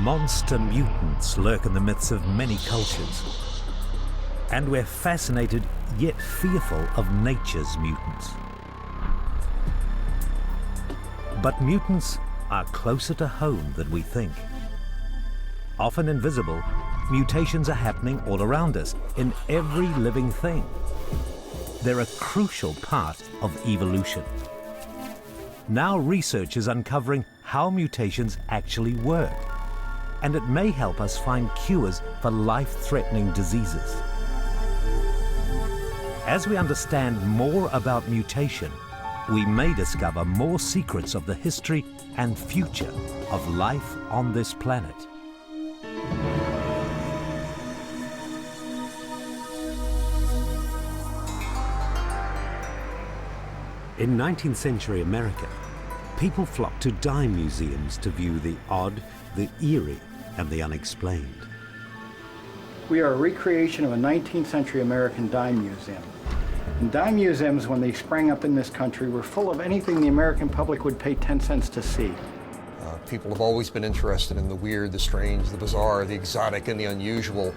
Monster mutants lurk in the midst of many cultures. And we're fascinated yet fearful of nature's mutants. But mutants are closer to home than we think. Often invisible, mutations are happening all around us, in every living thing. They're a crucial part of evolution. Now research is uncovering how mutations actually work, and it may help us find cures for life-threatening diseases. As we understand more about mutation, we may discover more secrets of the history and future of life on this planet. In 19th century America, people flocked to dime museums to view the odd, the eerie, and the unexplained. We are a recreation of a 19th century American dime museum. And dime museums, when they sprang up in this country, were full of anything the American public would pay 10 cents to see. People have always been interested in the weird, the strange, the bizarre, the exotic, and the unusual.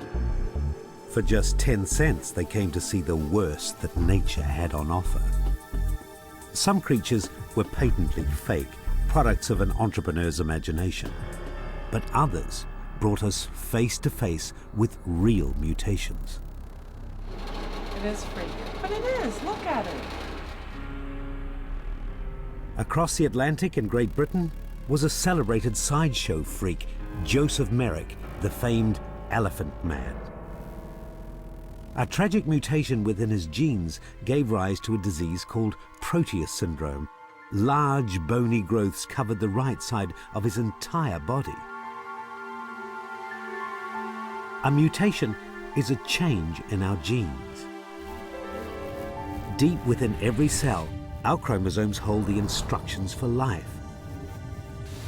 For just 10 cents, they came to see the worst that nature had on offer. Some creatures were patently fake, products of an entrepreneur's imagination. But others brought us face to face with real mutations. It is freaky, but it is. Look at it. Across the Atlantic in Great Britain was a celebrated sideshow freak, Joseph Merrick, the famed Elephant Man. A tragic mutation within his genes gave rise to a disease called Proteus syndrome. Large bony growths covered the right side of his entire body. A mutation is a change in our genes. Deep within every cell, our chromosomes hold the instructions for life.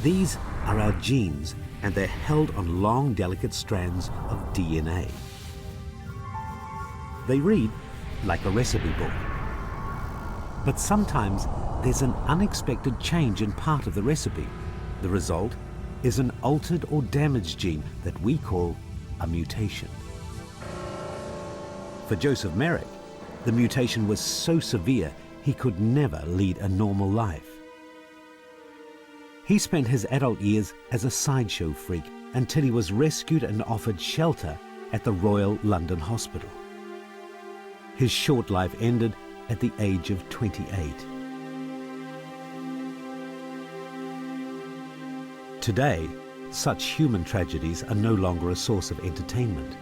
These are our genes, and they're held on long, delicate strands of DNA. They read like a recipe book. But sometimes there's an unexpected change in part of the recipe. The result is an altered or damaged gene that we call a mutation. For Joseph Merrick, the mutation was so severe he could never lead a normal life. He spent his adult years as a sideshow freak until he was rescued and offered shelter at the Royal London Hospital. His short life ended at the age of 28. Today, such human tragedies are no longer a source of entertainment.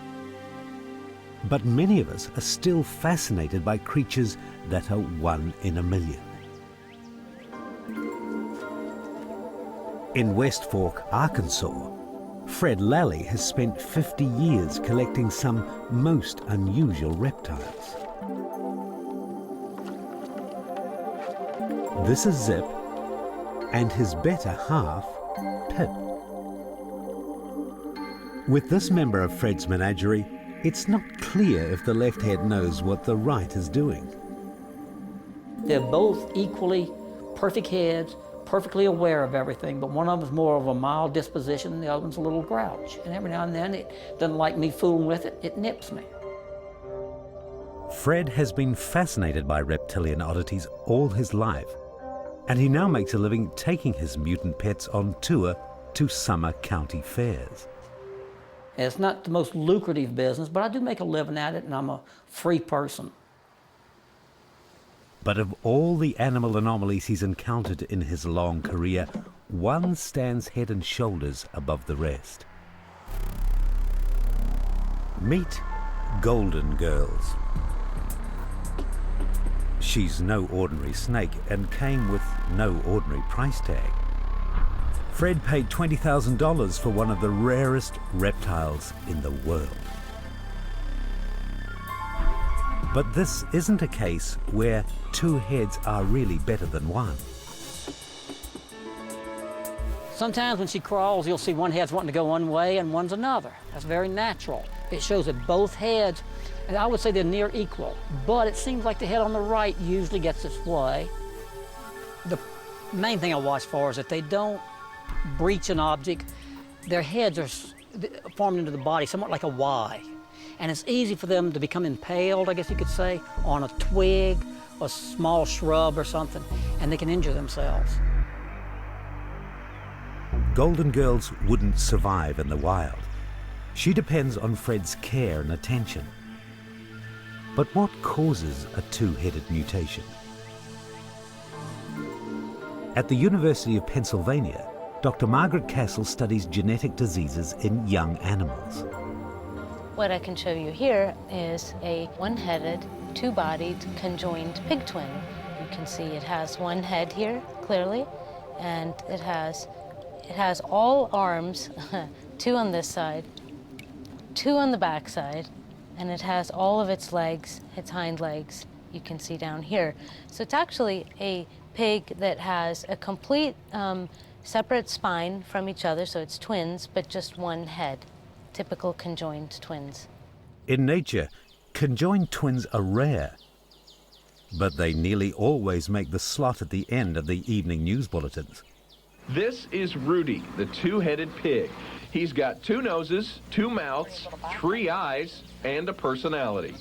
But many of us are still fascinated by creatures that are one in a million. In West Fork, Arkansas, Fred Lally has spent 50 years collecting some most unusual reptiles. This is Zip and his better half, Pip. With this member of Fred's menagerie, it's not clear if the left head knows what the right is doing. They're both equally perfect heads, perfectly aware of everything, but one of them's more of a mild disposition and the other one's a little grouch. And every now and then it doesn't like me fooling with it, it nips me. Fred has been fascinated by reptilian oddities all his life, and he now makes a living taking his mutant pets on tour to summer county fairs. And it's not the most lucrative business, but I do make a living at it, and I'm a free person. But of all the animal anomalies he's encountered in his long career, one stands head and shoulders above the rest. Meet Golden Girls. She's no ordinary snake and came with no ordinary price tag. Fred paid $20,000 for one of the rarest reptiles in the world. But this isn't a case where two heads are really better than one. Sometimes when she crawls, you'll see one head's wanting to go one way and one's another. That's very natural. It shows that both heads, and I would say they're near equal, but it seems like the head on the right usually gets its way. The main thing I watch for is that they don't breach an object Their heads are formed into the body somewhat like a Y. And it's easy for them to become impaled, I guess you could say, on a twig, a small shrub or something, and they can injure themselves. Golden Girls wouldn't survive in the wild. She depends on Fred's care and attention. But what causes a two-headed mutation? At the University of Pennsylvania, Dr. Margaret Castle studies genetic diseases in young animals. What I can show you here is a one-headed, two-bodied, conjoined pig twin. You can see it has one head here, clearly, and it has all arms, two on this side, two on the back side, and it has all of its legs, its hind legs, you can see down here. So it's actually a pig that has a complete separate spine from each other, so it's twins, but just one head. Typical conjoined twins. In nature, conjoined twins are rare, but they nearly always make the slot at the end of the evening news bulletins. This is Rudy, the two-headed pig. He's got two noses, two mouths, three eyes, and a personality.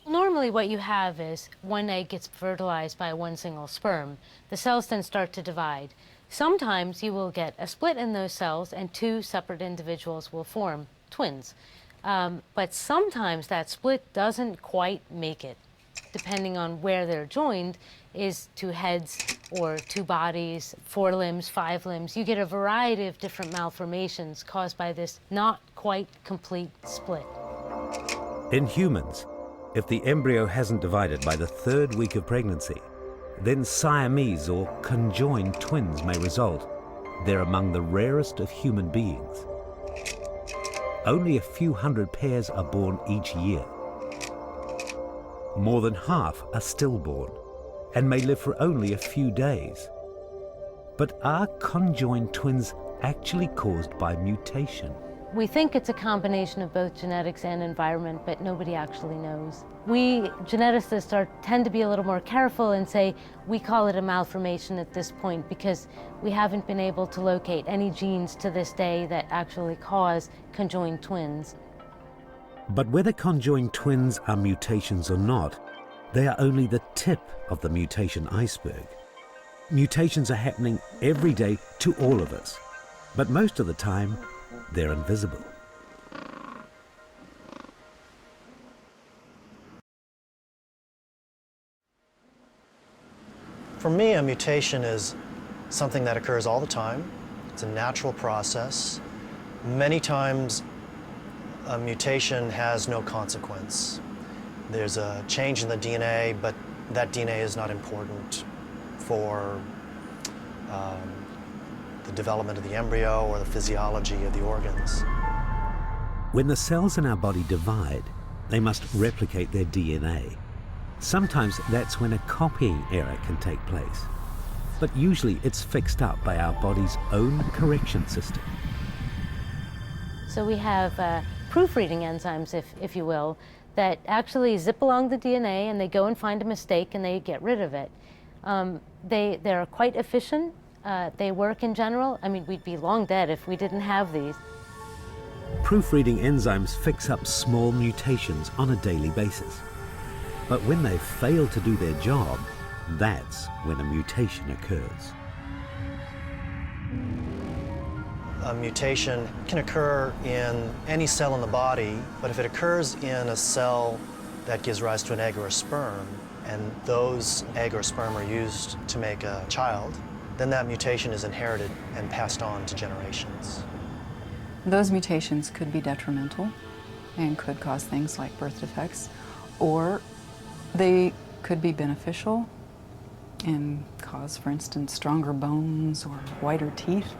Normally what you have is one egg gets fertilized by one single sperm. The cells then start to divide. Sometimes you will get a split in those cells and two separate individuals will form twins. But sometimes that split doesn't quite make it. Depending on where they're joined is two heads or two bodies, 4 limbs, 5 limbs. You get a variety of different malformations caused by this not quite complete split. In humans, if the embryo hasn't divided by the 3rd week of pregnancy, then Siamese or conjoined twins may result. They're among the rarest of human beings. Only a few hundred pairs are born each year. More than half are stillborn and may live for only a few days. But are conjoined twins actually caused by mutation? We think it's a combination of both genetics and environment, but nobody actually knows. We geneticists tend to be a little more careful and say we call it a malformation at this point because we haven't been able to locate any genes to this day that actually cause conjoined twins. But whether conjoined twins are mutations or not, they are only the tip of the mutation iceberg. Mutations are happening every day to all of us, but most of the time, they're invisible. For me, a mutation is something that occurs all the time. It's a natural process. Many times, a mutation has no consequence. There's a change in the DNA, but that DNA is not important for the development of the embryo or the physiology of the organs. When the cells in our body divide, they must replicate their DNA. Sometimes that's when a copying error can take place, but usually it's fixed up by our body's own correction system. So we have proofreading enzymes, if you will, that actually zip along the DNA and they go and find a mistake and they get rid of it. They're quite efficient. They work in general. I mean, we'd be long dead if we didn't have these. Proofreading enzymes fix up small mutations on a daily basis. But when they fail to do their job, that's when a mutation occurs. A mutation can occur in any cell in the body, but if it occurs in a cell that gives rise to an egg or a sperm, and those egg or sperm are used to make a child, then that mutation is inherited and passed on to generations. Those mutations could be detrimental and could cause things like birth defects, or they could be beneficial and cause, for instance, stronger bones or whiter teeth,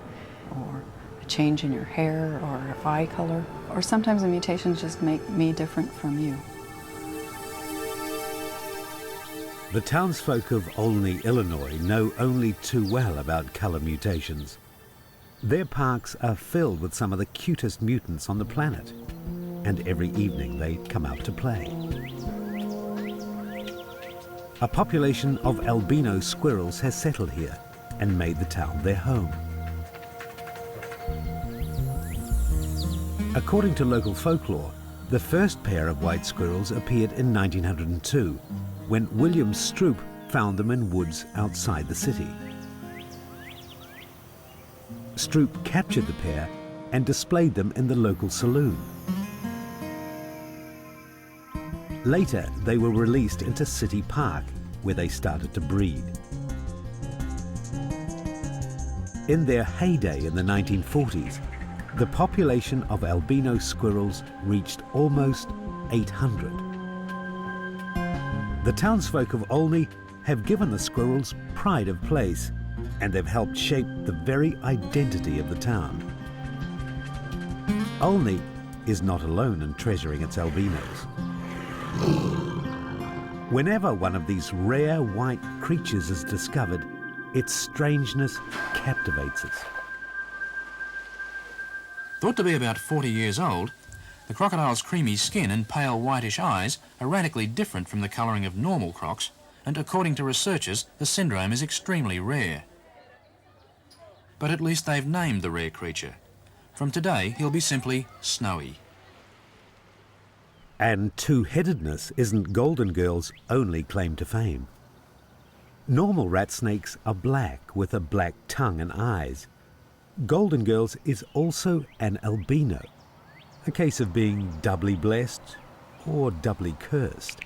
or a change in your hair or eye color, or sometimes the mutations just make me different from you. The townsfolk of Olney, Illinois know only too well about color mutations. Their parks are filled with some of the cutest mutants on the planet, and every evening they come out to play. A population of albino squirrels has settled here and made the town their home. According to local folklore, the first pair of white squirrels appeared in 1902, when William Stroop found them in woods outside the city. Stroop captured the pair and displayed them in the local saloon. Later, they were released into City Park, where they started to breed. In their heyday in the 1940s, the population of albino squirrels reached almost 800. The townsfolk of Olney have given the squirrels pride of place, and they've helped shape the very identity of the town. Olney is not alone in treasuring its albinos. Whenever one of these rare white creatures is discovered, its strangeness captivates us. Thought to be about 40 years old, the crocodile's creamy skin and pale whitish eyes are radically different from the colouring of normal crocs, and according to researchers, the syndrome is extremely rare. But at least they've named the rare creature. From today, he'll be simply Snowy. And two-headedness isn't Golden Girl's only claim to fame. Normal rat snakes are black with a black tongue and eyes. Golden Girl's is also an albino, a case of being doubly blessed or doubly cursed.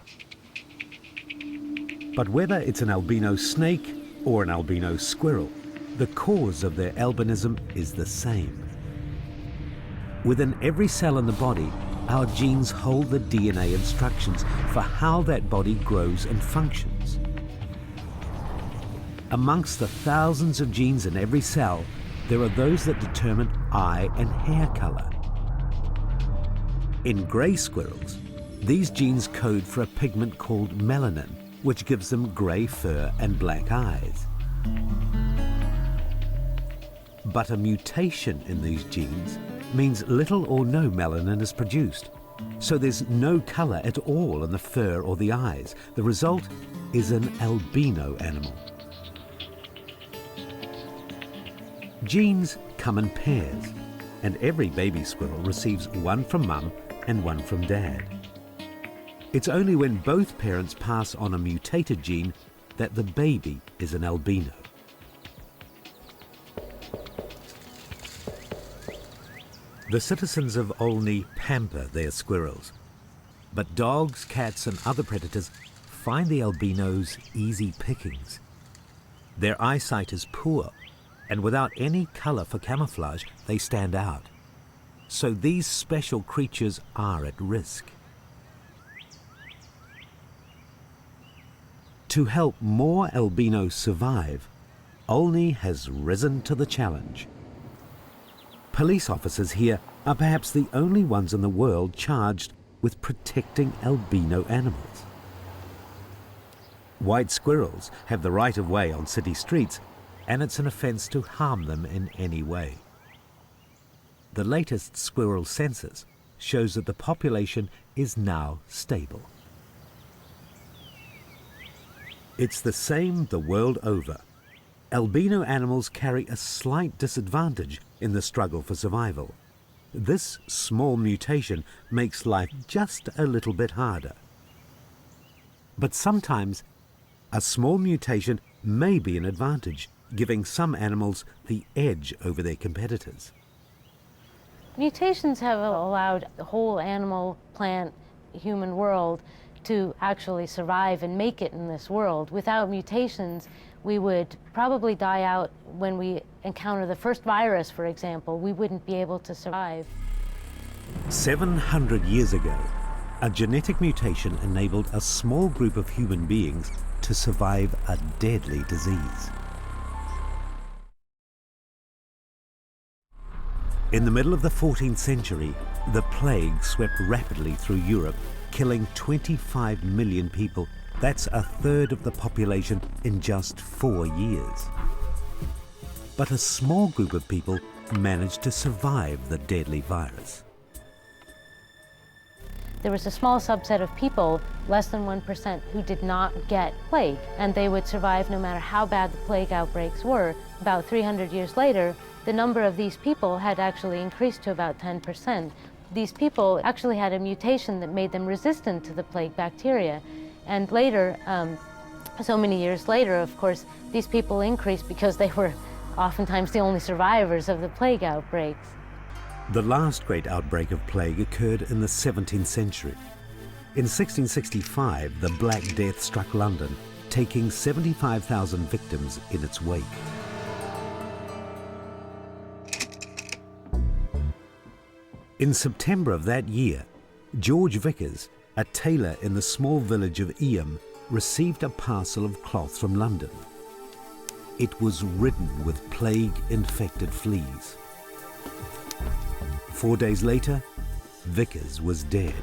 But whether it's an albino snake or an albino squirrel, the cause of their albinism is the same. Within every cell in the body, our genes hold the DNA instructions for how that body grows and functions. Amongst the thousands of genes in every cell, there are those that determine eye and hair color. In grey squirrels, these genes code for a pigment called melanin, which gives them grey fur and black eyes. But a mutation in these genes means little or no melanin is produced, so there's no color at all in the fur or the eyes. The result is an albino animal. Genes come in pairs, and every baby squirrel receives one from mum and one from dad. It's only when both parents pass on a mutated gene that the baby is an albino. The citizens of Olney pamper their squirrels, but dogs, cats and other predators find the albinos easy pickings. Their eyesight is poor, and without any color for camouflage, they stand out. So these special creatures are at risk. To help more albinos survive, Olney has risen to the challenge. Police officers here are perhaps the only ones in the world charged with protecting albino animals. White squirrels have the right of way on city streets, and it's an offence to harm them in any way. The latest squirrel census shows that the population is now stable. It's the same the world over. Albino animals carry a slight disadvantage in the struggle for survival. This small mutation makes life just a little bit harder. But sometimes a small mutation may be an advantage, giving some animals the edge over their competitors. Mutations have allowed the whole animal, plant, human world to actually survive and make it in this world. Without mutations, we would probably die out when we encounter the first virus, for example. We wouldn't be able to survive. 700 years ago, a genetic mutation enabled a small group of human beings to survive a deadly disease. In the middle of the 14th century, the plague swept rapidly through Europe, killing 25 million people. That's a third of the population in just 4 years. But a small group of people managed to survive the deadly virus. There was a small subset of people, less than 1%, who did not get plague, and they would survive no matter how bad the plague outbreaks were. About 300 years later, the number of these people had actually increased to about 10%, These people actually had a mutation that made them resistant to the plague bacteria. And later, so many years later, of course, these people increased because they were oftentimes the only survivors of the plague outbreaks. The last great outbreak of plague occurred in the 17th century. In 1665, the Black Death struck London, taking 75,000 victims in its wake. In September of that year, George Vickers, a tailor in the small village of Eyam, received a parcel of cloth from London. It was ridden with plague-infected fleas. 4 days later, Vickers was dead.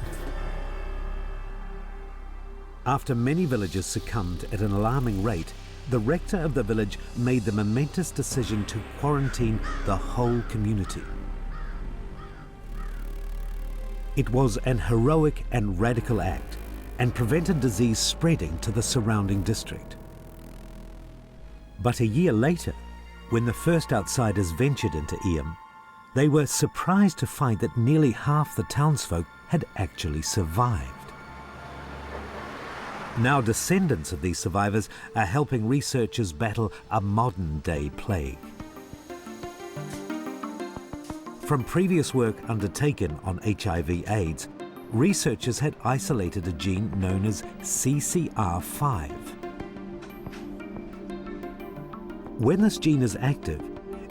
After many villagers succumbed at an alarming rate, the rector of the village made the momentous decision to quarantine the whole community. It was an heroic and radical act and prevented disease spreading to the surrounding district. But a year later, when the first outsiders ventured into Eyam, they were surprised to find that nearly half the townsfolk had actually survived. Now descendants of these survivors are helping researchers battle a modern-day plague. From previous work undertaken on HIV/AIDS, researchers had isolated a gene known as CCR5. When this gene is active,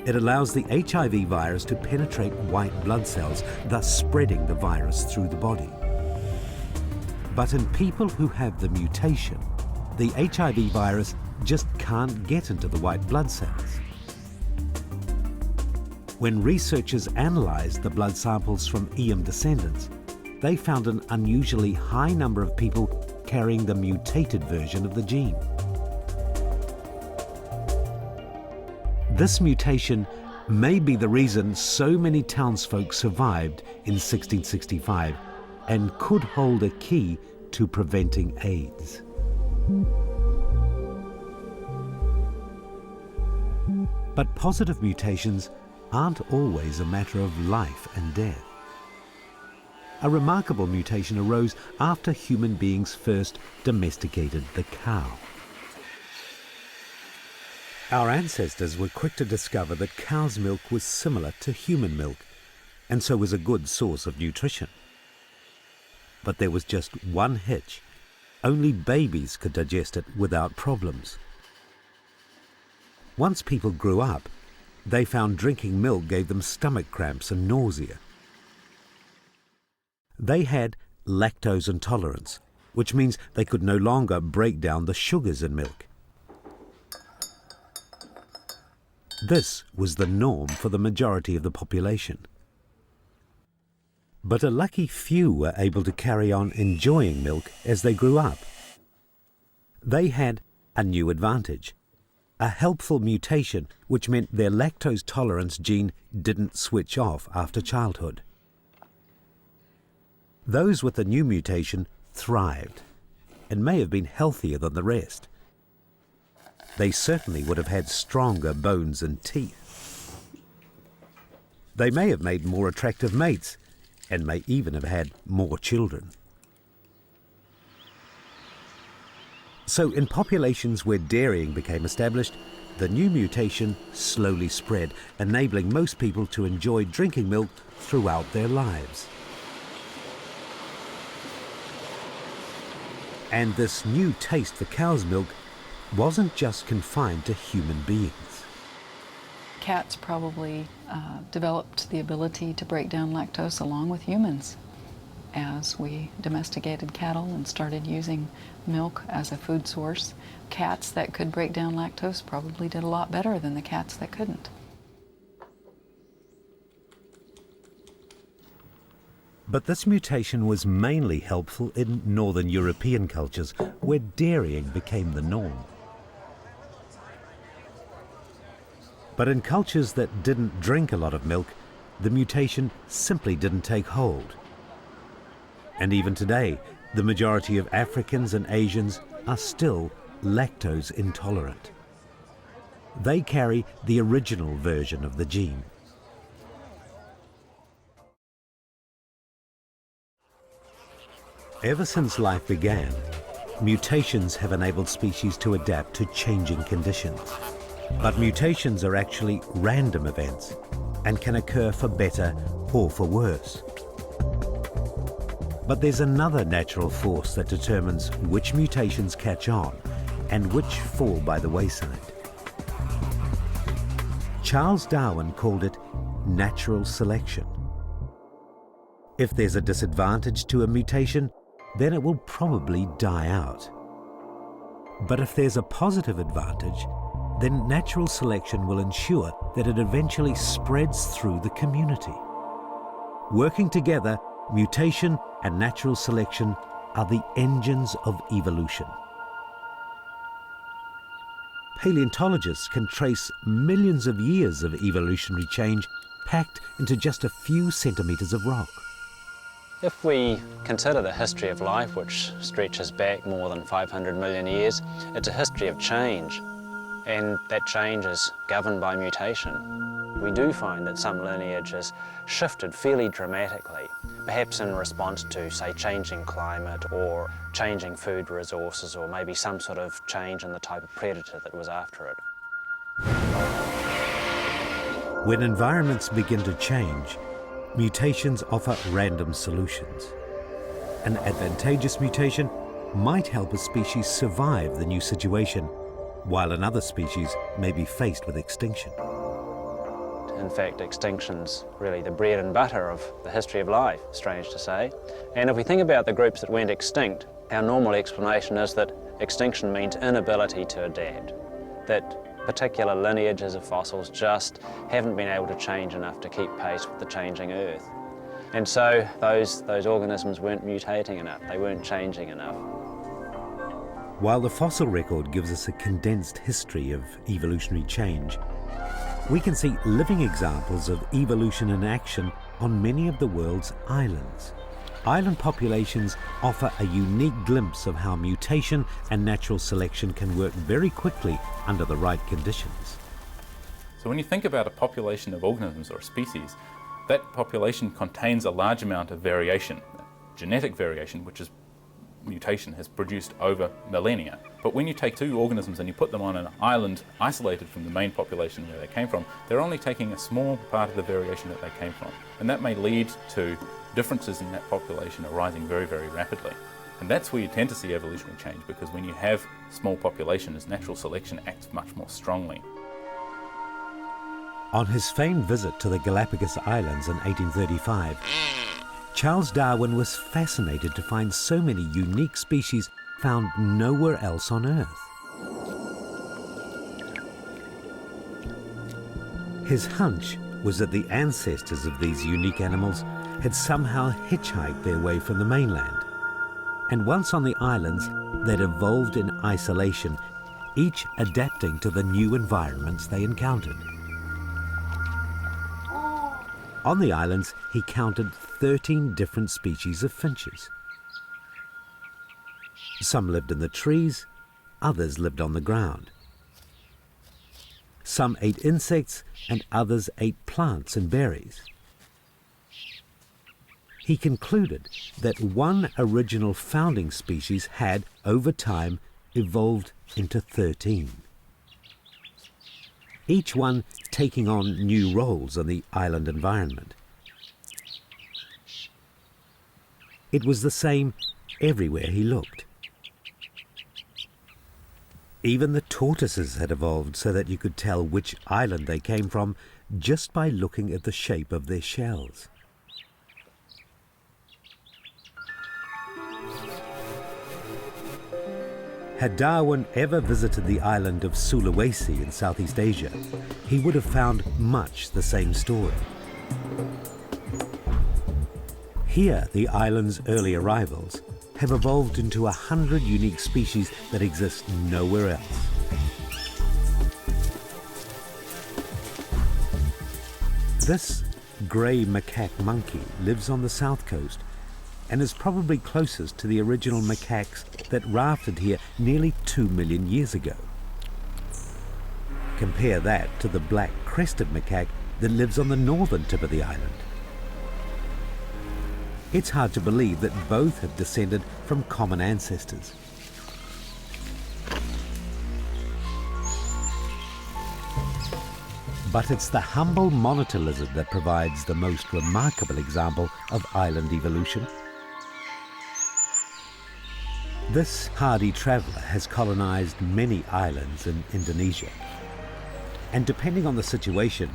it allows the HIV virus to penetrate white blood cells, thus spreading the virus through the body. But in people who have the mutation, the HIV virus just can't get into the white blood cells. When researchers analysed the blood samples from Eyam descendants, they found an unusually high number of people carrying the mutated version of the gene. This mutation may be the reason so many townsfolk survived in 1665 and could hold a key to preventing AIDS. But positive mutations aren't always a matter of life and death. A remarkable mutation arose after human beings first domesticated the cow. Our ancestors were quick to discover that cow's milk was similar to human milk, and so was a good source of nutrition. But there was just one hitch. Only babies could digest it without problems. Once people grew up, they found drinking milk gave them stomach cramps and nausea. They had lactose intolerance, which means they could no longer break down the sugars in milk. This was the norm for the majority of the population. But a lucky few were able to carry on enjoying milk as they grew up. They had a new advantage, a helpful mutation which meant their lactose tolerance gene didn't switch off after childhood. Those with the new mutation thrived and may have been healthier than the rest. They certainly would have had stronger bones and teeth. They may have made more attractive mates and may even have had more children. So in populations where dairying became established, the new mutation slowly spread, enabling most people to enjoy drinking milk throughout their lives. And this new taste for cow's milk wasn't just confined to human beings. Cats probably developed the ability to break down lactose along with humans as we domesticated cattle and started using milk as a food source. Cats that could break down lactose probably did a lot better than the cats that couldn't. But this mutation was mainly helpful in northern European cultures where dairying became the norm. But in cultures that didn't drink a lot of milk, the mutation simply didn't take hold. And even today, the majority of Africans and Asians are still lactose intolerant. They carry the original version of the gene. Ever since life began, mutations have enabled species to adapt to changing conditions. But mutations are actually random events and can occur for better or for worse. But there's another natural force that determines which mutations catch on and which fall by the wayside. Charles Darwin called it natural selection. If there's a disadvantage to a mutation, then it will probably die out. But if there's a positive advantage, then natural selection will ensure that it eventually spreads through the community. Working together, mutation and natural selection are the engines of evolution. Paleontologists can trace millions of years of evolutionary change packed into just a few centimeters of rock. If we consider the history of life, which stretches back more than 500 million years, it's a history of change, and that change is governed by mutation. We do find that some lineage has shifted fairly dramatically, perhaps in response to, say, changing climate or changing food resources, or maybe some sort of change in the type of predator that was after it. When environments begin to change, mutations offer random solutions. An advantageous mutation might help a species survive the new situation, while another species may be faced with extinction. In fact, extinction's really the bread and butter of the history of life, strange to say. And if we think about the groups that went extinct, our normal explanation is that extinction means inability to adapt, that particular lineages of fossils just haven't been able to change enough to keep pace with the changing Earth. And so those organisms weren't mutating enough, they weren't changing enough. While the fossil record gives us a condensed history of evolutionary change, we can see living examples of evolution in action on many of the world's islands. Island populations offer a unique glimpse of how mutation and natural selection can work very quickly under the right conditions. So when you think about a population of organisms or a species, that population contains a large amount of variation, genetic variation, which is mutation has produced over millennia. But when you take two organisms and you put them on an island isolated from the main population where they came from, they're only taking a small part of the variation that they came from. And that may lead to differences in that population arising very, very rapidly. And that's where you tend to see evolutionary change, because when you have small populations, natural selection acts much more strongly. On his famed visit to the Galapagos Islands in 1835, Charles Darwin was fascinated to find so many unique species found nowhere else on Earth. His hunch was that the ancestors of these unique animals had somehow hitchhiked their way from the mainland. And once on the islands, they'd evolved in isolation, each adapting to the new environments they encountered. On the islands, he counted 13 different species of finches. Some lived in the trees, others lived on the ground. Some ate insects and others ate plants and berries. He concluded that one original founding species had, over time, evolved into 13. Each one taking on new roles in the island environment. It was the same everywhere he looked. Even the tortoises had evolved so that you could tell which island they came from just by looking at the shape of their shells. Had Darwin ever visited the island of Sulawesi in Southeast Asia, he would have found much the same story. Here, the island's early arrivals have evolved into 100 unique species that exist nowhere else. This grey macaque monkey lives on the south coast and is probably closest to the original macaques that rafted here nearly 2 million years ago. Compare that to the black-crested macaque that lives on the northern tip of the island. It's hard to believe that both have descended from common ancestors. But it's the humble monitor lizard that provides the most remarkable example of island evolution. This hardy traveller has colonized many islands in Indonesia, and depending on the situation,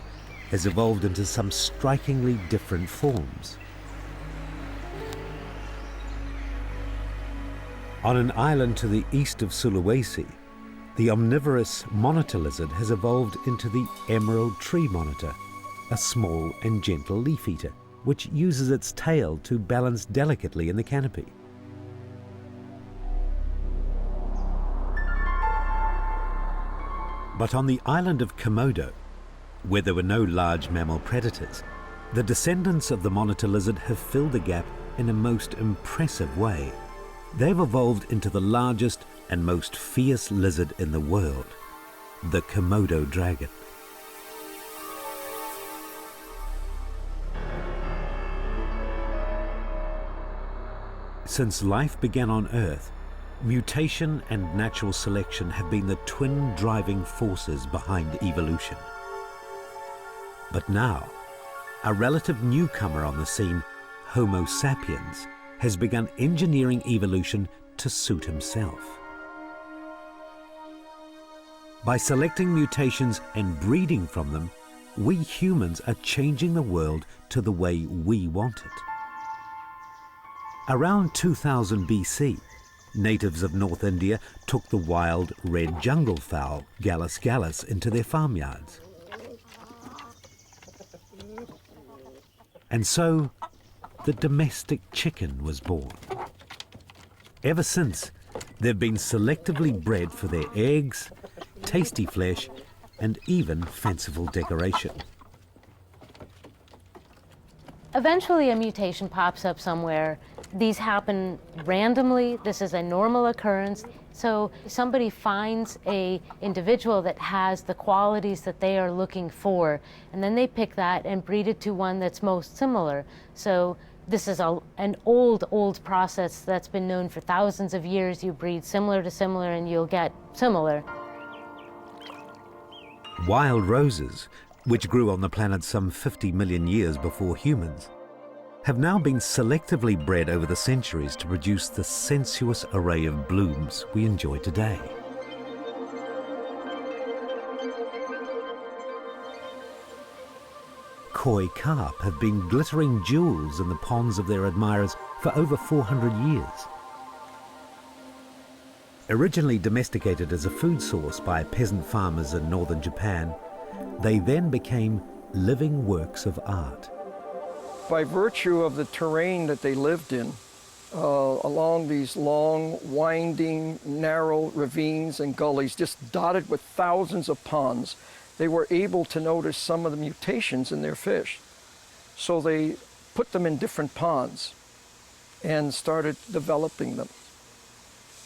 has evolved into some strikingly different forms. On an island to the east of Sulawesi, the omnivorous monitor lizard has evolved into the emerald tree monitor, a small and gentle leaf eater, which uses its tail to balance delicately in the canopy. But on the island of Komodo, where there were no large mammal predators, the descendants of the monitor lizard have filled the gap in a most impressive way. They've evolved into the largest and most fierce lizard in the world, the Komodo dragon. Since life began on Earth, mutation and natural selection have been the twin driving forces behind evolution. But now, a relative newcomer on the scene, Homo sapiens, has begun engineering evolution to suit himself. By selecting mutations and breeding from them, we humans are changing the world to the way we want it. Around 2000 BC, natives of North India took the wild red jungle fowl, Gallus gallus, into their farmyards. And so, the domestic chicken was born. Ever since, they've been selectively bred for their eggs, tasty flesh, and even fanciful decoration. Eventually a mutation pops up somewhere. These happen randomly. This is a normal occurrence. So somebody finds an individual that has the qualities that they are looking for, and then they pick that and breed it to one that's most similar. So this is an old process that's been known for thousands of years. You breed similar to similar and you'll get similar. Wild roses, which grew on the planet some 50 million years before humans, have now been selectively bred over the centuries to produce the sensuous array of blooms we enjoy today. Koi carp have been glittering jewels in the ponds of their admirers for over 400 years. Originally domesticated as a food source by peasant farmers in northern Japan, they then became living works of art. By virtue of the terrain that they lived in, along these long, winding, narrow ravines and gullies, just dotted with thousands of ponds, they were able to notice some of the mutations in their fish. So they put them in different ponds and started developing them.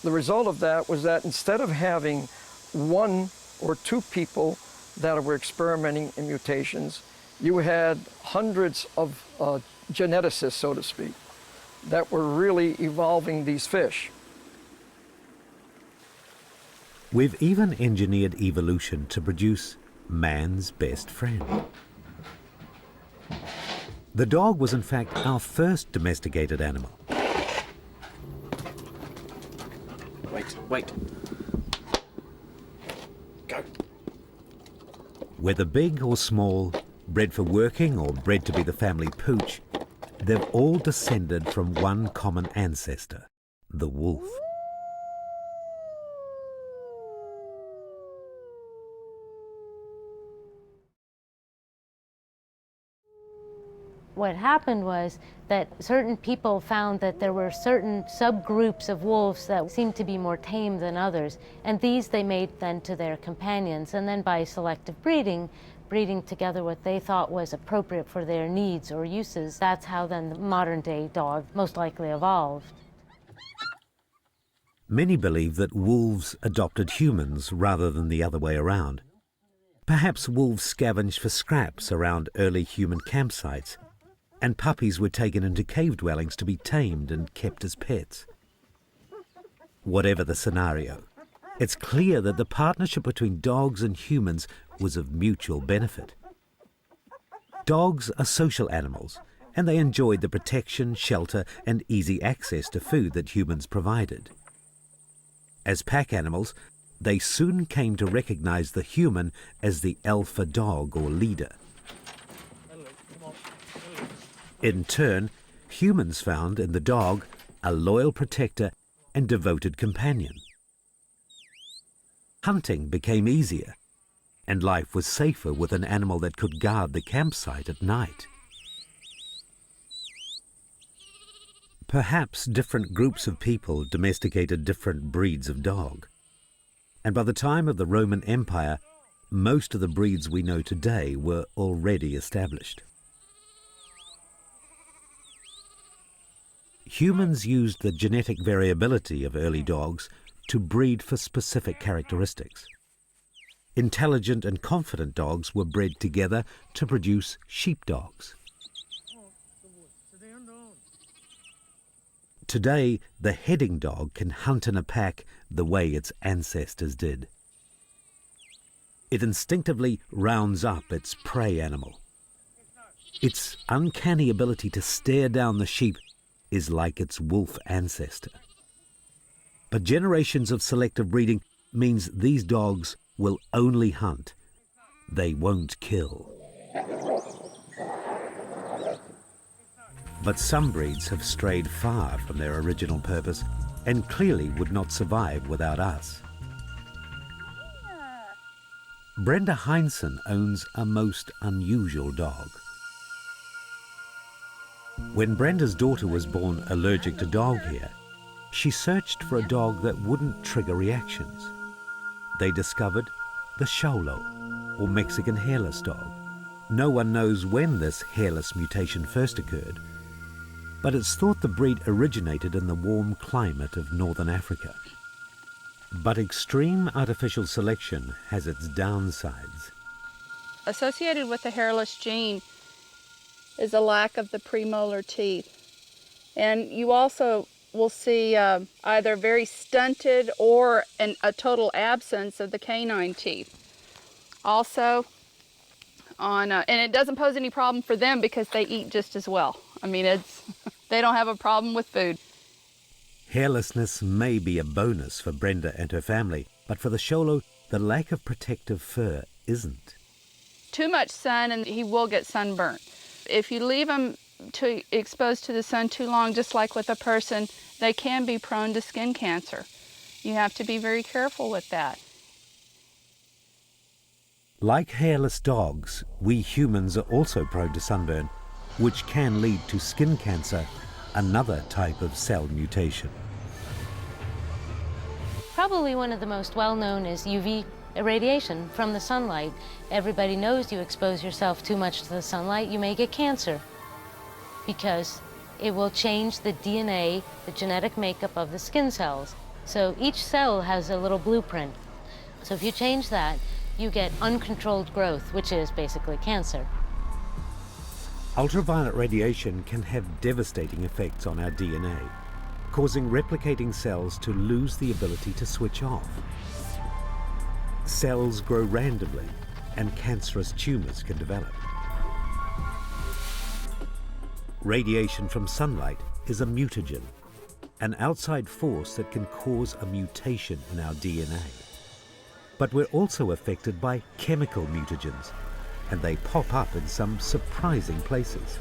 The result of that was that instead of having one or two people that were experimenting in mutations, you had hundreds of geneticists, so to speak, that were really evolving these fish. We've even engineered evolution to produce man's best friend. The dog was in fact our first domesticated animal. Wait. Go. Whether big or small, bred for working or bred to be the family pooch, they've all descended from one common ancestor, the wolf. What happened was that certain people found that there were certain subgroups of wolves that seemed to be more tame than others, and these they made then to their companions, and then by selective breeding together what they thought was appropriate for their needs or uses. That's how then the modern-day dog most likely evolved. Many believe that wolves adopted humans rather than the other way around. Perhaps wolves scavenged for scraps around early human campsites, and puppies were taken into cave dwellings to be tamed and kept as pets. Whatever the scenario, it's clear that the partnership between dogs and humans was of mutual benefit. Dogs are social animals, and they enjoyed the protection, shelter, and easy access to food that humans provided. As pack animals, they soon came to recognize the human as the alpha dog or leader. In turn, humans found in the dog a loyal protector and devoted companion. Hunting became easier, and life was safer with an animal that could guard the campsite at night. Perhaps different groups of people domesticated different breeds of dog, and by the time of the Roman Empire, most of the breeds we know today were already established. Humans used the genetic variability of early dogs to breed for specific characteristics. Intelligent and confident dogs were bred together to produce sheepdogs. Today, the heading dog can hunt in a pack the way its ancestors did. It instinctively rounds up its prey animal. Its uncanny ability to stare down the sheep is like its wolf ancestor. But generations of selective breeding means these dogs will only hunt. They won't kill. But some breeds have strayed far from their original purpose and clearly would not survive without us. Brenda Heinsohn owns a most unusual dog. When Brenda's daughter was born allergic to dog hair, she searched for a dog that wouldn't trigger reactions. They discovered the Xolo, or Mexican hairless dog. No one knows when this hairless mutation first occurred, but it's thought the breed originated in the warm climate of northern Africa. But extreme artificial selection has its downsides. Associated with the hairless gene is a lack of the premolar teeth. And you also will see either very stunted or a total absence of the canine teeth. Also, and it doesn't pose any problem for them because they eat just as well. I mean, they don't have a problem with food. Hairlessness may be a bonus for Brenda and her family, but for the Xolo, the lack of protective fur isn't. Too much sun and he will get sunburnt. If you leave him exposed to the sun too long, just like with a person, they can be prone to skin cancer. You have to be very careful with that. Like hairless dogs, we humans are also prone to sunburn, which can lead to skin cancer, another type of cell mutation. Probably one of the most well-known is UV irradiation from the sunlight. Everybody knows you expose yourself too much to the sunlight, you may get cancer because it will change the DNA, the genetic makeup of the skin cells. So each cell has a little blueprint. So if you change that, you get uncontrolled growth, which is basically cancer. Ultraviolet radiation can have devastating effects on our DNA, causing replicating cells to lose the ability to switch off. Cells grow randomly, and cancerous tumors can develop. Radiation from sunlight is a mutagen, an outside force that can cause a mutation in our DNA. But we're also affected by chemical mutagens, and they pop up in some surprising places.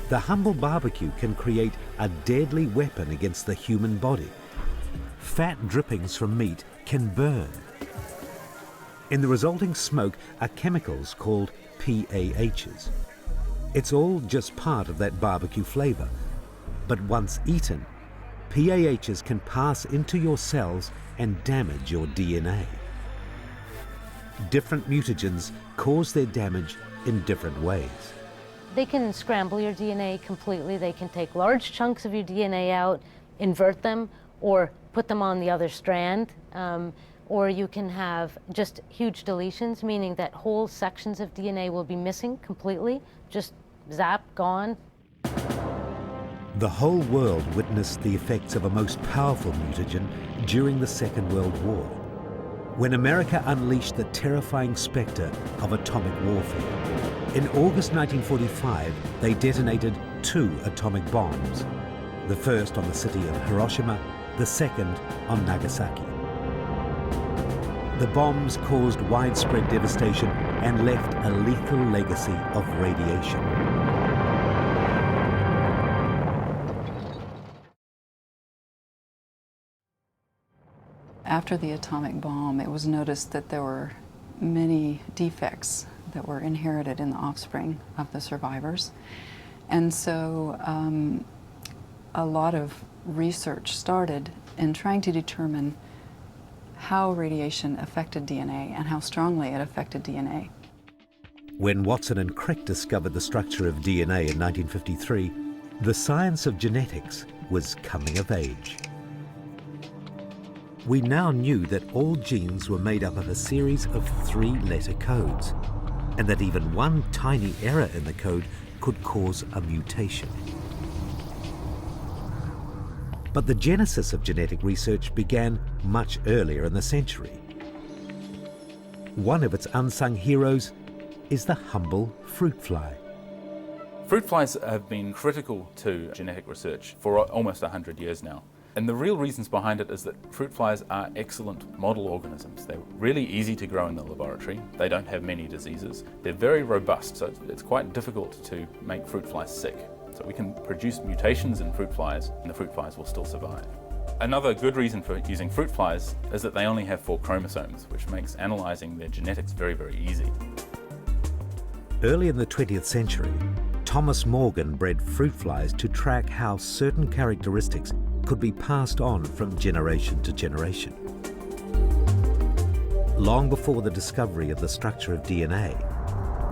The humble barbecue can create a deadly weapon against the human body. Fat drippings from meat can burn. In the resulting smoke are chemicals called PAHs. It's all just part of that barbecue flavor. But once eaten, PAHs can pass into your cells and damage your DNA. Different mutagens cause their damage in different ways. They can scramble your DNA completely. They can take large chunks of your DNA out, invert them, or put them on the other strand. Or you can have just huge deletions, meaning that whole sections of DNA will be missing completely, just zap, gone. The whole world witnessed the effects of a most powerful mutagen during the Second World War, when America unleashed the terrifying spectre of atomic warfare. In August 1945, they detonated 2 atomic bombs, the first on the city of Hiroshima, the second on Nagasaki. The bombs caused widespread devastation and left a lethal legacy of radiation. After the atomic bomb, it was noticed that there were many defects that were inherited in the offspring of the survivors. And so a lot of research started in trying to determine how radiation affected DNA and how strongly it affected DNA. When Watson and Crick discovered the structure of DNA in 1953, the science of genetics was coming of age. We now knew that all genes were made up of a series of 3-letter codes, and that even one tiny error in the code could cause a mutation. But the genesis of genetic research began much earlier in the century. One of its unsung heroes is the humble fruit fly. Fruit flies have been critical to genetic research for almost 100 years now. And the real reasons behind it is that fruit flies are excellent model organisms. They're really easy to grow in the laboratory. They don't have many diseases. They're very robust, so it's quite difficult to make fruit flies sick. So we can produce mutations in fruit flies, and the fruit flies will still survive. Another good reason for using fruit flies is that they only have 4 chromosomes, which makes analysing their genetics very, very easy. Early in the 20th century, Thomas Morgan bred fruit flies to track how certain characteristics could be passed on from generation to generation. Long before the discovery of the structure of DNA,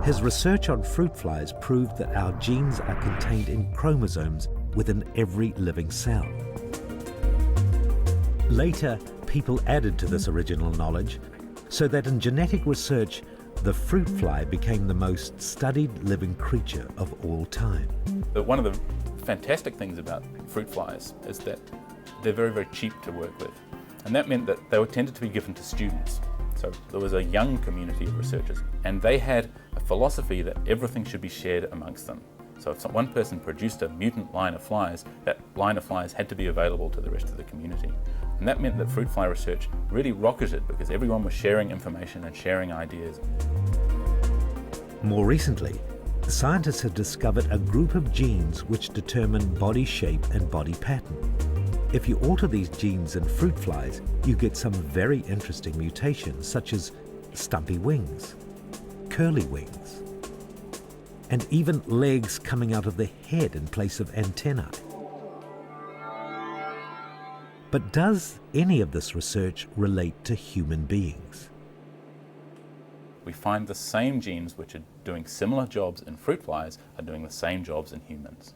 his research on fruit flies proved that our genes are contained in chromosomes within every living cell. Later, people added to this original knowledge, so that in genetic research, the fruit fly became the most studied living creature of all time. But one of the fantastic things about fruit flies is that they're very, very cheap to work with. And that meant that they were tended to be given to students. So there was a young community of researchers, and they had a philosophy that everything should be shared amongst them. So if one person produced a mutant line of flies, that line of flies had to be available to the rest of the community. And that meant that fruit fly research really rocketed because everyone was sharing information and sharing ideas. More recently, scientists have discovered a group of genes which determine body shape and body pattern. If you alter these genes in fruit flies, you get some very interesting mutations, such as stumpy wings, curly wings, and even legs coming out of the head in place of antennae. But does any of this research relate to human beings? We find the same genes which are doing similar jobs in fruit flies are doing the same jobs in humans.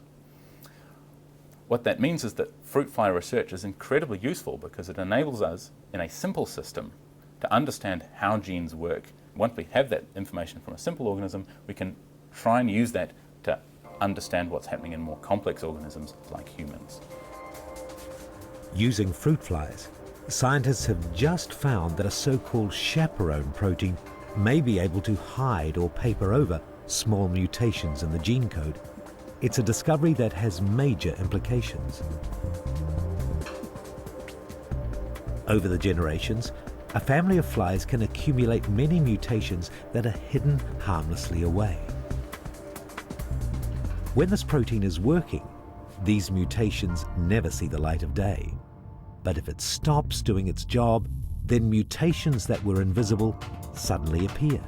What that means is that fruit fly research is incredibly useful because it enables us, in a simple system, to understand how genes work. Once we have that information from a simple organism, we can try and use that to understand what's happening in more complex organisms like humans. Using fruit flies, scientists have just found that a so-called chaperone protein may be able to hide or paper over small mutations in the gene code. It's a discovery that has major implications. Over the generations, a family of flies can accumulate many mutations that are hidden harmlessly away. When this protein is working, these mutations never see the light of day. But if it stops doing its job, then mutations that were invisible suddenly appear.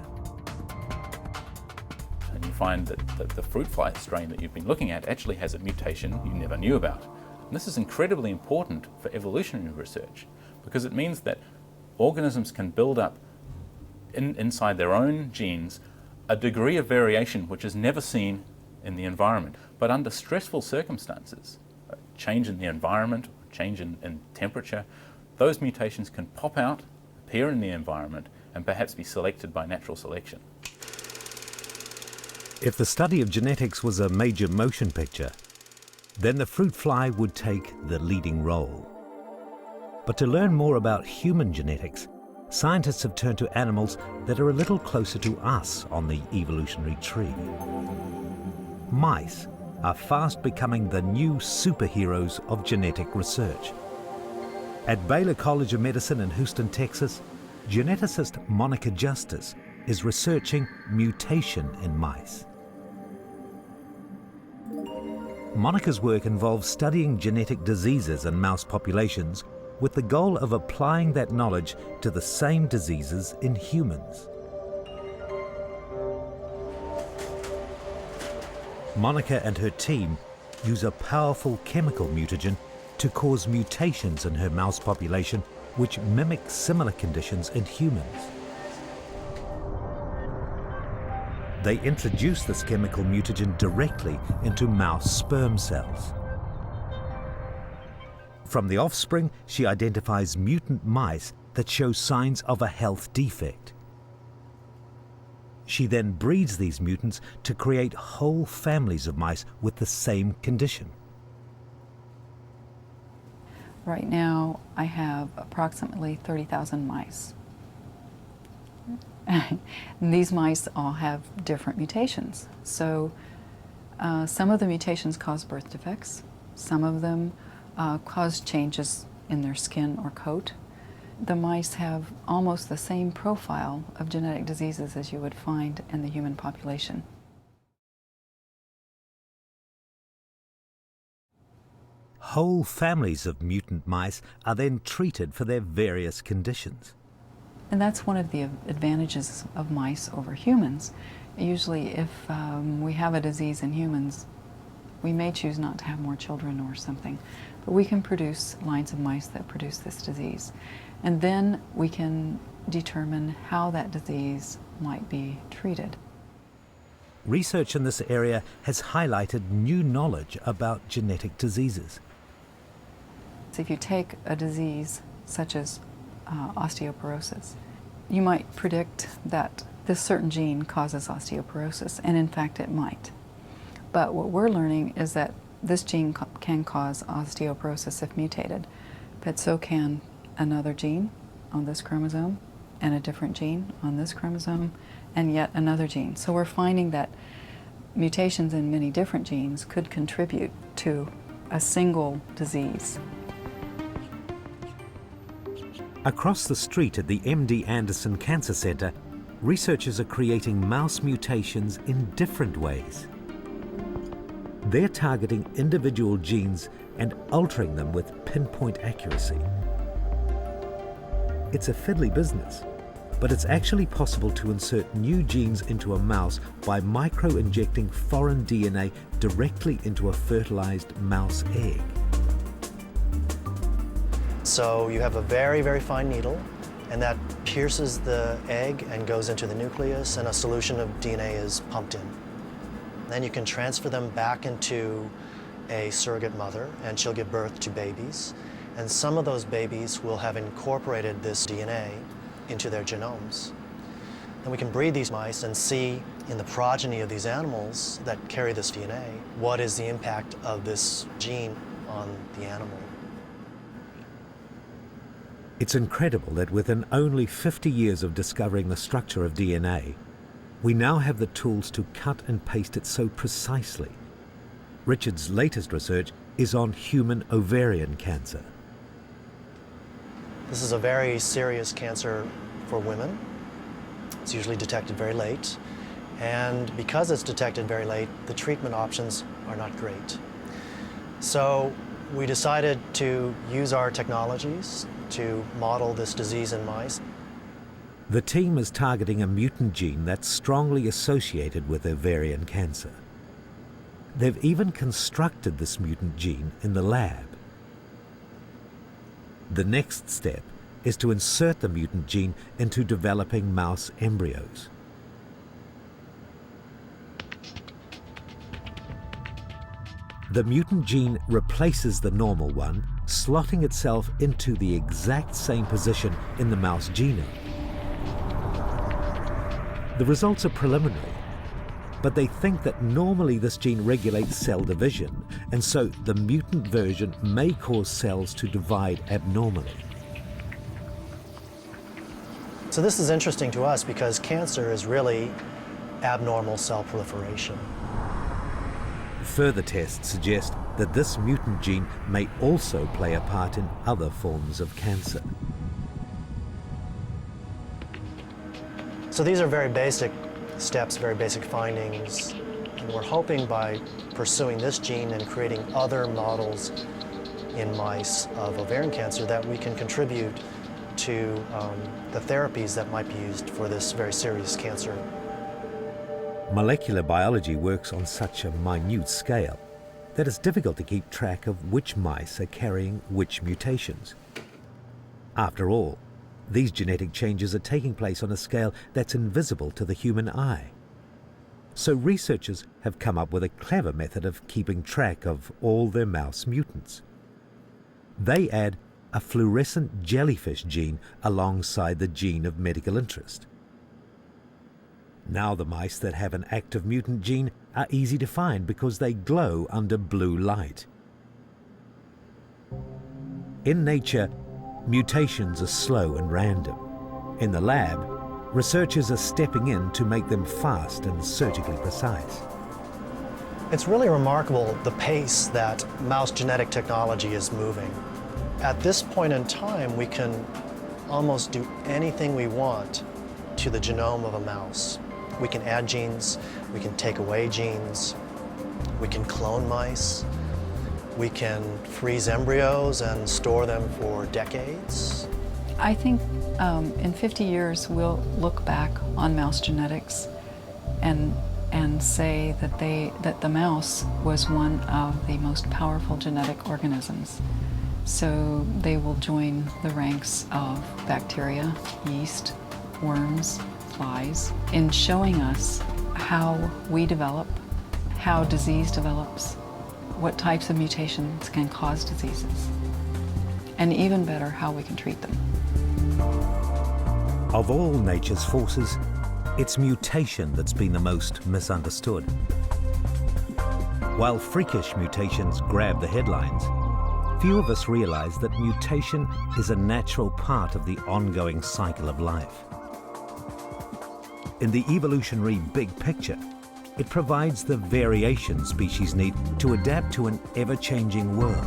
And you find that the fruit fly strain that you've been looking at actually has a mutation you never knew about. And this is incredibly important for evolutionary research because it means that organisms can build up inside their own genes a degree of variation which is never seen in the environment. But under stressful circumstances, a change in the environment, change in temperature, those mutations can pop out, appear in the environment, and perhaps be selected by natural selection. If the study of genetics was a major motion picture, then the fruit fly would take the leading role. But to learn more about human genetics, scientists have turned to animals that are a little closer to us on the evolutionary tree. Mice are fast becoming the new superheroes of genetic research. At Baylor College of Medicine in Houston, Texas, geneticist Monica Justice is researching mutation in mice. Monica's work involves studying genetic diseases in mouse populations with the goal of applying that knowledge to the same diseases in humans. Monica and her team use a powerful chemical mutagen to cause mutations in her mouse population which mimic similar conditions in humans. They introduce this chemical mutagen directly into mouse sperm cells. From the offspring, she identifies mutant mice that show signs of a health defect. She then breeds these mutants to create whole families of mice with the same condition. Right now, I have approximately 30,000 mice. And these mice all have different mutations. So some of the mutations cause birth defects. Some of them cause changes in their skin or coat. The mice have almost the same profile of genetic diseases as you would find in the human population. Whole families of mutant mice are then treated for their various conditions. And that's one of the advantages of mice over humans. Usually if we have a disease in humans, we may choose not to have more children or something, but we can produce lines of mice that produce this disease. And then we can determine how that disease might be treated. Research in this area has highlighted new knowledge about genetic diseases. So if you take a disease such as osteoporosis, you might predict that this certain gene causes osteoporosis, and in fact it might. But what we're learning is that this gene can cause osteoporosis if mutated, but so can another gene on this chromosome, and a different gene on this chromosome, and yet another gene. So we're finding that mutations in many different genes could contribute to a single disease. Across the street at the MD Anderson Cancer Center, researchers are creating mouse mutations in different ways. They're targeting individual genes and altering them with pinpoint accuracy. It's a fiddly business, but it's actually possible to insert new genes into a mouse by micro-injecting foreign DNA directly into a fertilized mouse egg. So you have a very, very fine needle, and that pierces the egg and goes into the nucleus, and a solution of DNA is pumped in. Then you can transfer them back into a surrogate mother, and she'll give birth to babies. And some of those babies will have incorporated this DNA into their genomes. Then we can breed these mice and see in the progeny of these animals that carry this DNA, what is the impact of this gene on the animal. It's incredible that within only 50 years of discovering the structure of DNA, we now have the tools to cut and paste it so precisely. Richard's latest research is on human ovarian cancer. This is a very serious cancer for women. It's usually detected very late. And because it's detected very late, the treatment options are not great. So we decided to use our technologies to model this disease in mice. The team is targeting a mutant gene that's strongly associated with ovarian cancer. They've even constructed this mutant gene in the lab. The next step is to insert the mutant gene into developing mouse embryos. The mutant gene replaces the normal one, slotting itself into the exact same position in the mouse genome. The results are preliminary, But they think that normally this gene regulates cell division, and so the mutant version may cause cells to divide abnormally. So this is interesting to us because cancer is really abnormal cell proliferation. Further tests suggest that this mutant gene may also play a part in other forms of cancer. So these are very basic steps, very basic findings, and we're hoping by pursuing this gene and creating other models in mice of ovarian cancer that we can contribute to the therapies that might be used for this very serious cancer. Molecular biology works on such a minute scale that it's difficult to keep track of which mice are carrying which mutations. After all, these genetic changes are taking place on a scale that's invisible to the human eye. So researchers have come up with a clever method of keeping track of all their mouse mutants. They add a fluorescent jellyfish gene alongside the gene of medical interest. Now the mice that have an active mutant gene are easy to find because they glow under blue light. In nature, mutations are slow and random. In the lab, researchers are stepping in to make them fast and surgically precise. It's really remarkable the pace that mouse genetic technology is moving. At this point in time, we can almost do anything we want to the genome of a mouse. We can add genes, we can take away genes, we can clone mice, we can freeze embryos and store them for decades. I think in 50 years we'll look back on mouse genetics and say that the mouse was one of the most powerful genetic organisms. So they will join the ranks of bacteria, yeast, worms, flies, in showing us how we develop, how disease develops, what types of mutations can cause diseases, and even better, how we can treat them. Of all nature's forces, it's mutation that's been the most misunderstood. While freakish mutations grab the headlines, few of us realize that mutation is a natural part of the ongoing cycle of life. In the evolutionary big picture, it provides the variation species need to adapt to an ever-changing world.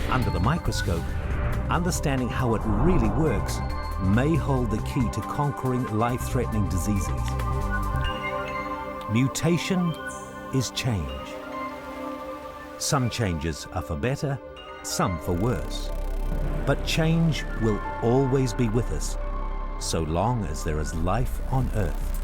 Under the microscope, understanding how it really works may hold the key to conquering life-threatening diseases. Mutation is change. Some changes are for better, some for worse. But change will always be with us, so long as there is life on Earth.